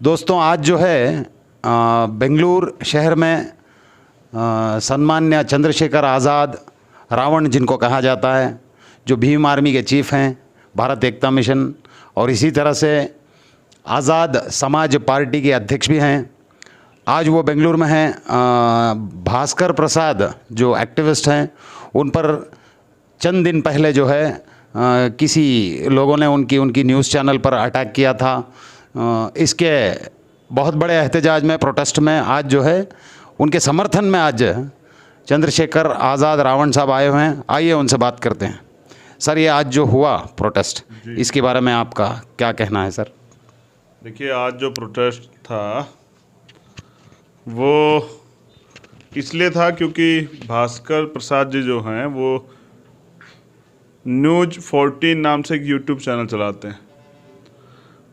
दोस्तों, आज जो है बेंगलुरु शहर में सन्मान्य चंद्रशेखर आज़ाद, रावण जिनको कहा जाता है, जो भीम आर्मी के चीफ हैं, भारत एकता मिशन और इसी तरह से आज़ाद समाज पार्टी के अध्यक्ष भी हैं। आज वो बेंगलुरु में हैं। भास्कर प्रसाद जो एक्टिविस्ट हैं, उन पर चंद दिन पहले जो है किसी लोगों ने उनकी न्यूज़ चैनल पर अटैक किया था। इसके बहुत बड़े एहतजाज में, प्रोटेस्ट में आज जो है उनके समर्थन में आज चंद्रशेखर आज़ाद रावण साहब आए हुए हैं। आइए उनसे बात करते हैं। सर, ये आज जो हुआ प्रोटेस्ट, इसके बारे में आपका क्या कहना है सर? देखिए, आज जो प्रोटेस्ट था वो इसलिए था क्योंकि भास्कर प्रसाद जी जो हैं वो न्यूज़ 14 नाम से एक यूट्यूब चैनल चलाते हैं।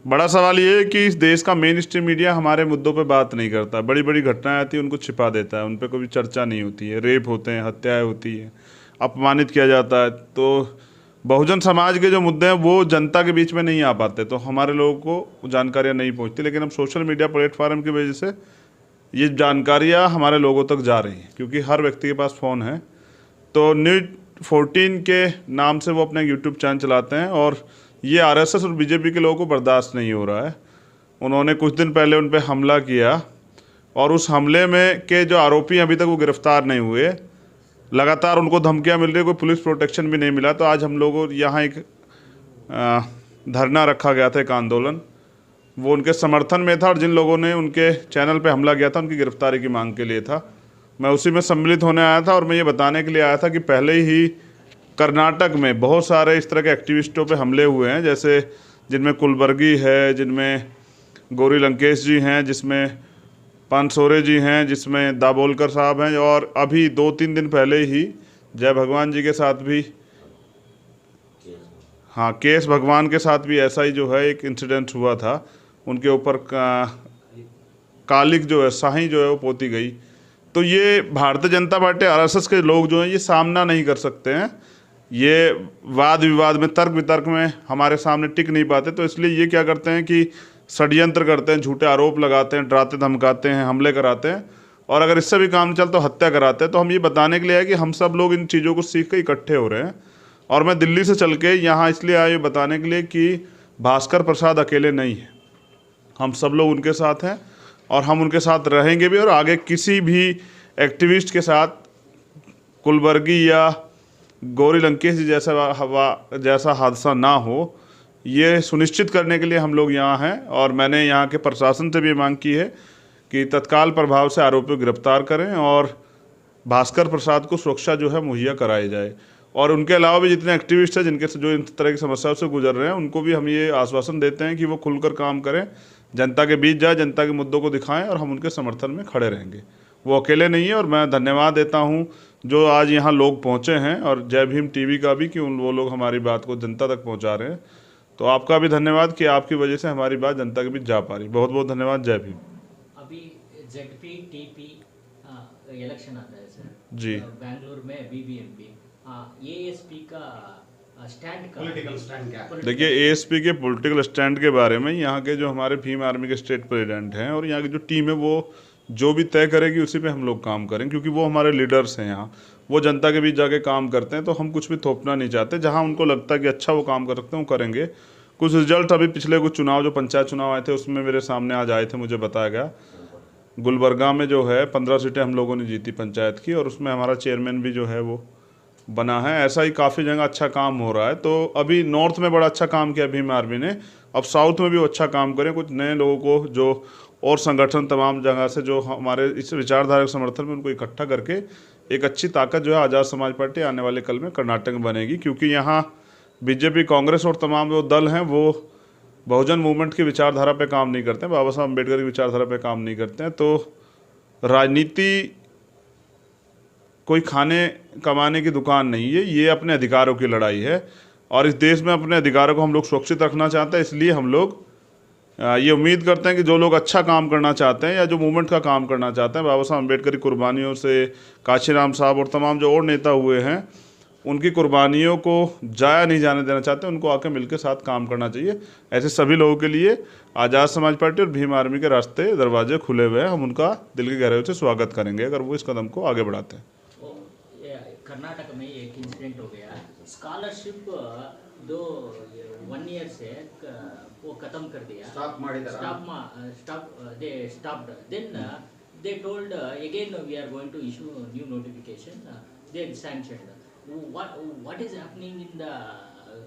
बड़ा सवाल ये है कि इस देश का मेन स्ट्रीम मीडिया हमारे मुद्दों पे बात नहीं करता। बड़ी बड़ी घटनाएं आती हैं, उनको छिपा देता है, उन पे कोई चर्चा नहीं होती है। रेप होते हैं, हत्याएं होती हैं, अपमानित किया जाता है। तो बहुजन समाज के जो मुद्दे हैं वो जनता के बीच में नहीं आ पाते, तो हमारे लोगों को जानकारियाँ नहीं पहुँचती। लेकिन अब सोशल मीडिया प्लेटफार्म की वजह से ये जानकारियाँ हमारे लोगों तक जा रही हैं, क्योंकि हर व्यक्ति के पास फ़ोन है। तो न्यूज़ 14 के नाम से वो अपना यूट्यूब चैनल चलाते हैं और ये आरएसएस और बीजेपी के लोगों को बर्दाश्त नहीं हो रहा है। उन्होंने कुछ दिन पहले उन पर हमला किया और उस हमले में के जो आरोपी अभी तक वो गिरफ्तार नहीं हुए। लगातार उनको धमकियां मिल रही, कोई पुलिस प्रोटेक्शन भी नहीं मिला। तो आज हम लोगों यहाँ एक धरना रखा गया था, एक आंदोलन, वो उनके समर्थन में था और जिन लोगों ने उनके चैनल पे हमला किया था उनकी गिरफ्तारी की मांग के लिए था। मैं उसी में सम्मिलित होने आया था और मैं ये बताने के लिए आया था कि पहले ही कर्नाटक में बहुत सारे इस तरह के एक्टिविस्टों पे हमले हुए हैं, जैसे जिनमें कुलबर्गी है, जिनमें गौरी लंकेश जी हैं, जिसमें पानसोरे जी हैं, जिसमें दाभोलकर साहब हैं, और अभी 2-3 दिन पहले ही जय भगवान जी के साथ भी, हाँ, केस भगवान के साथ भी ऐसा ही जो है एक इंसिडेंट हुआ था। उनके ऊपर कालिक जो है, साही जो है वो पोती गई। तो ये भारतीय जनता पार्टी, आरएसएस के लोग जो हैं ये सामना नहीं कर सकते हैं, ये वाद विवाद में, तर्क वितर्क में हमारे सामने टिक नहीं पाते। तो इसलिए ये क्या करते हैं कि षड्यंत्र करते हैं, झूठे आरोप लगाते हैं, डराते धमकाते हैं, हमले कराते हैं, और अगर इससे भी काम चलता तो हत्या कराते हैं। तो हम ये बताने के लिए आए कि हम सब लोग इन चीज़ों को सीख कर इकट्ठे हो रहे हैं। और मैं दिल्ली से चल के यहाँ इसलिए आया ये बताने के लिए कि भास्कर प्रसाद अकेले नहीं है, हम सब लोग उनके साथ हैं और हम उनके साथ रहेंगे भी। और आगे किसी भी एक्टिविस्ट के साथ कुलबर्गी या गौरी लंकेश जी जैसा हादसा ना हो, ये सुनिश्चित करने के लिए हम लोग यहाँ हैं। और मैंने यहाँ के प्रशासन से भी मांग की है कि तत्काल प्रभाव से आरोपियों को गिरफ्तार करें और भास्कर प्रसाद को सुरक्षा जो है मुहैया कराई जाए। और उनके अलावा भी जितने एक्टिविस्ट हैं जिनके जो इन तरह की समस्याओं से गुजर रहे हैं, उनको भी हम ये आश्वासन देते हैं कि वो खुलकर काम करें, जनता के बीच जाए, जनता के मुद्दों को दिखाएं, और हम उनके समर्थन में खड़े रहेंगे। वो अकेले नहीं है। और मैं धन्यवाद देता हूं जो आज यहाँ लोग पहुँचे हैं, और जय भीम टीवी का भी कि वो लोग हमारी बात को जनता तक पहुँचा रहे हैं। तो आपका भी धन्यवाद कि आपकी वजह से हमारी बात जनता के बीच जा पा रही। बहुत बहुत धन्यवाद। जय भीम। अभी जेडपी टीपी इलेक्शन आता है सर जी, बेंगलुरु में बीबीएमपी, एएसपी का स्टैंड का पॉलिटिकल स्टैंड क्या है? देखिए, एएसपी के पॉलिटिकल स्टैंड के बारे में यहाँ के जो हमारे भीम आर्मी के स्टेट प्रेसिडेंट हैं और यहाँ की जो टीम है, वो जो भी तय करेगी उसी पे हम लोग काम करें, क्योंकि वो हमारे लीडर्स हैं यहाँ, वो जनता के बीच जाके काम करते हैं। तो हम कुछ भी थोपना नहीं चाहते। जहाँ उनको लगता है कि अच्छा वो काम कर सकते हैं वो करेंगे। कुछ रिजल्ट अभी पिछले कुछ चुनाव, जो पंचायत चुनाव आए थे, उसमें मेरे सामने आज आए थे, मुझे बताया गया गुलबर्गा में जो है 15 सीटें हम लोगों ने जीती पंचायत की, और उसमें हमारा चेयरमैन भी जो है वो बना है। ऐसा ही काफ़ी जगह अच्छा काम हो रहा है। तो अभी नॉर्थ में बड़ा अच्छा काम किया भीम आर्मी ने, अब साउथ में भी वो अच्छा काम करें। कुछ नए लोगों को जो और संगठन तमाम जगह से जो हमारे इस विचारधारा के समर्थन में, उनको इकट्ठा करके एक अच्छी ताकत जो है आज़ाद समाज पार्टी आने वाले कल में कर्नाटक में बनेगी। क्योंकि यहाँ बीजेपी, कांग्रेस और तमाम जो दल हैं वो बहुजन मूवमेंट की विचारधारा पे काम नहीं करते हैं, बाबा साहब अम्बेडकर की विचारधारा पे काम नहीं करते हैं। तो राजनीति कोई खाने कमाने की दुकान नहीं है, ये अपने अधिकारों की लड़ाई है। और इस देश में अपने अधिकारों को हम लोग सुरक्षित रखना चाहते हैं। इसलिए हम लोग ये उम्मीद करते हैं कि जो लोग अच्छा काम करना चाहते हैं या जो मूवमेंट का काम करना चाहते हैं, बाबा साहब अम्बेडकर की कुर्बानियों से, काशीराम साहब और तमाम जो और नेता हुए हैं, उनकी कुर्बानियों को जाया नहीं जाने देना चाहते, उनको आके मिलकर साथ काम करना चाहिए। ऐसे सभी लोगों के लिए आज़ाद समाज पार्टी और भीम आर्मी के रास्ते दरवाजे खुले हुए हैं। हम उनका दिल की गहराइयों से स्वागत करेंगे अगर वो इस कदम को आगे बढ़ाते हैं। कर्नाटक में एक इंसिडेंट हो गया, स्कॉलरशिप दो 1 ईयर से वो खत्म कर दिया, stopped then they told again we are going to issue a new notification, they sanctioned. What is happening in the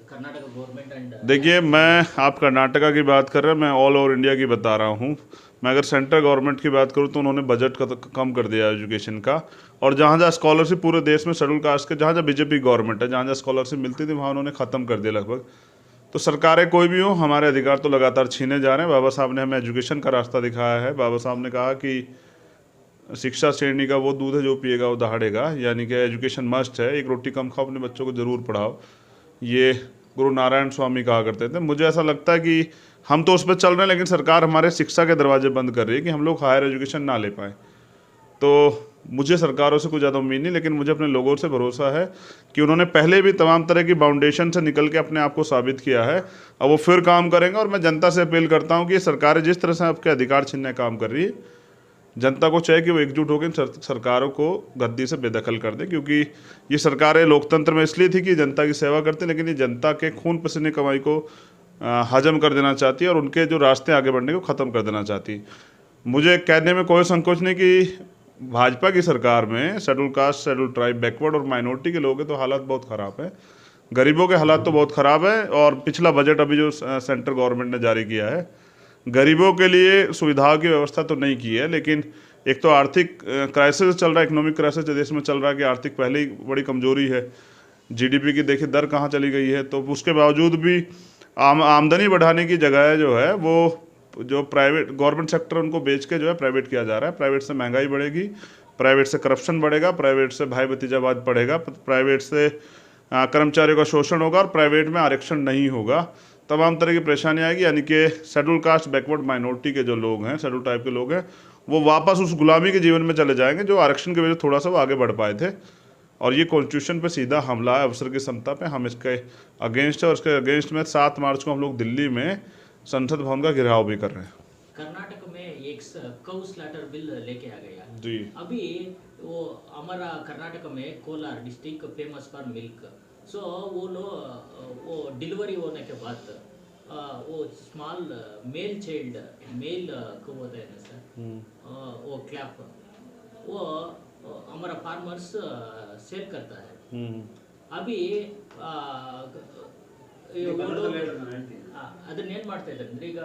Karnataka government and देखिए, मैं आप कर्नाटका की बात कर रहे हैं, मैं ऑल ओवर इंडिया की बता रहा हूँ। मैं अगर सेंट्रल गवर्नमेंट की बात करूँ तो उन्होंने बजट का कम कर दिया एजुकेशन का, और जहाँ जहाँ स्कॉलरशिप पूरे देश में शेड्यूल कास्ट के जहाँ जहाँ बीजेपी गवर्नमेंट है, जहाँ जहाँ स्कॉलरशिप मिलती थी वहाँ उन्होंने ख़त्म कर दिया लगभग। तो सरकारें कोई भी हो, हमारे अधिकार तो लगातार छीने जा रहे हैं। बाबा साहब ने हमें एजुकेशन का रास्ता दिखाया है। बाबा साहब ने कहा कि शिक्षा श्रेणी का वो दूध है जो पिएगा वो दहाड़ेगा, यानी कि एजुकेशन मस्ट है। एक रोटी कम खाओ, अपने बच्चों को ज़रूर पढ़ाओ, ये गुरु नारायण स्वामी कहा करते थे। मुझे ऐसा लगता है कि हम तो उस पर चल रहे हैं, लेकिन सरकार हमारे शिक्षा के दरवाजे बंद कर रही है कि हम लोग हायर एजुकेशन ना ले पाएँ। तो मुझे सरकारों से कुछ ज़्यादा उम्मीद नहीं, लेकिन मुझे अपने लोगों से भरोसा है कि उन्होंने पहले भी तमाम तरह की बाउंडेशन से निकल के अपने आप को साबित किया है, अब वो फिर काम करेंगे। और मैं जनता से अपील करता हूँ कि ये सरकारें जिस तरह से आपके अधिकार छीनने काम कर रही है, जनता को चाहिए कि वो एकजुट होकर सरकारों को गद्दी से बेदखल कर दे, क्योंकि ये सरकारें लोकतंत्र में इसलिए थी कि जनता की सेवा करती, लेकिन ये जनता के खून पसीने कमाई को हजम कर देना चाहती है और उनके जो रास्ते आगे बढ़ने को ख़त्म कर देना चाहती। मुझे कहने में कोई संकोच नहीं कि भाजपा की सरकार में schedule caste, schedule tribe, backward और माइनॉरिटी के लोग हैं तो हालात बहुत ख़राब है। गरीबों के हालात तो बहुत ख़राब है। और पिछला बजट अभी जो सेंट्रल गवर्नमेंट ने जारी किया है, गरीबों के लिए सुविधाओं की व्यवस्था तो नहीं की है, लेकिन एक तो आर्थिक क्राइसिस चल रहा है, इकोनॉमिक क्राइसिस जो देश में चल रहा है कि आर्थिक पहले ही बड़ी कमजोरी है, जीडीपी की देखिए दर कहाँ चली गई है। तो उसके बावजूद भी आमदनी बढ़ाने की जगह जो है वो जो प्राइवेट गवर्नमेंट सेक्टर उनको बेच के जो है प्राइवेट किया जा रहा है। प्राइवेट से महंगाई बढ़ेगी, प्राइवेट से करप्शन बढ़ेगा, प्राइवेट से भाई भतीजावाद बढ़ेगा, प्राइवेट से कर्मचारियों का शोषण होगा और प्राइवेट में आरक्षण नहीं होगा। तमाम तरह की परेशानी आएगी, यानी कि शेड्यूल कास्ट, बैकवर्ड, माइनॉरिटी के जो लोग हैं, शेड्यूल टाइप के लोग हैं, वो वापस उस गुलामी के जीवन में चले जाएंगे जो आरक्षण की वजह से थोड़ा सा वो आगे बढ़ पाए थे। और ये कॉन्स्टिट्यूशन पे सीधा हमला है, अवसर की समता पे। हम इसके अगेंस्ट है और इसके अगेंस्ट में 7 मार्च को हम लोग दिल्ली में संसद भवन का घेराव भी कर रहे हैं। कर्नाटक में एक कौ स्लॉटर बिल लेके आ गया जी। अभी वो हमारा कर्नाटक में Kolar district famous for milk, so वो लोग वो डिलीवरी होने के बाद वो स्मॉल मेल चाइल्ड मेल को होता है ना सर, वो क्लैप वो हमारा फार्मर्स सेल करता है। अभी ಅದನ್ನ ಏನು ಮಾಡ್ತಾ ಇದ್ದಾರೆ ಅಂದ್ರೆ, ಈಗ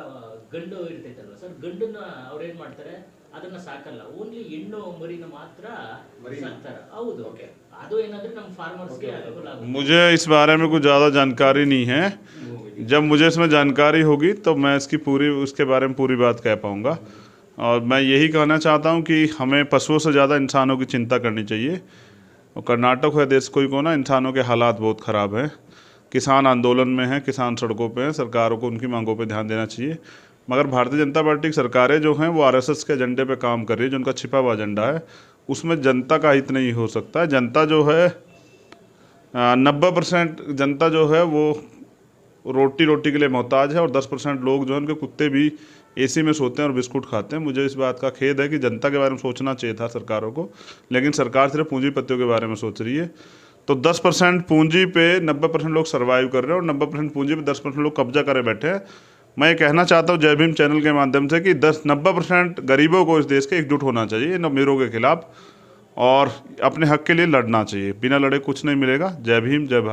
ಗಂಡು ಇರ್ತೈತಲ್ವ ಸರ್, ಗಂಡನ್ನ ಅವ್ರು ಏನು ಮಾಡ್ತಾರೆ, ಅದನ್ನ ಸಾಕಲ್ಲ, ಓನ್ಲಿ ಹೆಣ್ಣು ಮರಿನ ಮಾತ್ರ ಸಾಕ್ತಾರೆ। ಹೌದು, ಅದು ಏನಂದ್ರೆ ನಮ್ಮ ಫಾರ್ಮರ್ಸ್ಗೆ ಅನುಕೂಲ ಆಗುತ್ತೆ। मुझे इस बारे में कुछ ज़्यादा जानकारी नहीं है। जब मुझे इसमें जानकारी होगी तो मैं उसके बारे में पूरी बात कह पाऊँगा। और मैं यही कहना चाहता हूँ कि हमें पशुओं से ज़्यादा इंसानों की चिंता करनी चाहिए। और कर्नाटक हो या देश कोई को ना, इंसानों के हालात बहुत ख़राब हैं। किसान आंदोलन में हैं, किसान सड़कों पे हैं, सरकारों को उनकी मांगों पे ध्यान देना चाहिए। मगर भारतीय जनता पार्टी की सरकारें जो हैं वो आरएसएस के एजेंडे पे काम कर रही है, जो उनका छिपा हुआ एजेंडा है, उसमें जनता का हित नहीं हो सकता। जनता जो है 90% जनता जो है वो रोटी के लिए मोहताज है, और 10% लोग जो हैं उनके कुत्ते भी एसी में सोते हैं और बिस्कुट खाते हैं। मुझे इस बात का खेद है कि जनता के बारे में सोचना चाहिए था सरकारों को, लेकिन सरकार सिर्फ पूंजीपतियों के बारे में सोच रही है। तो 10% पूंजी पे 90% लोग सर्वाइव कर रहे हैं और 90% पूंजी पे 10% लोग कब्जा करे बैठे हैं। मैं ये कहना चाहता हूँ जय भीम चैनल के माध्यम से कि 90% गरीबों को इस देश के एकजुट होना चाहिए इन अमीरों के खिलाफ, और अपने हक के लिए लड़ना चाहिए। बिना लड़े कुछ नहीं मिलेगा। जय भीम, जय भारत।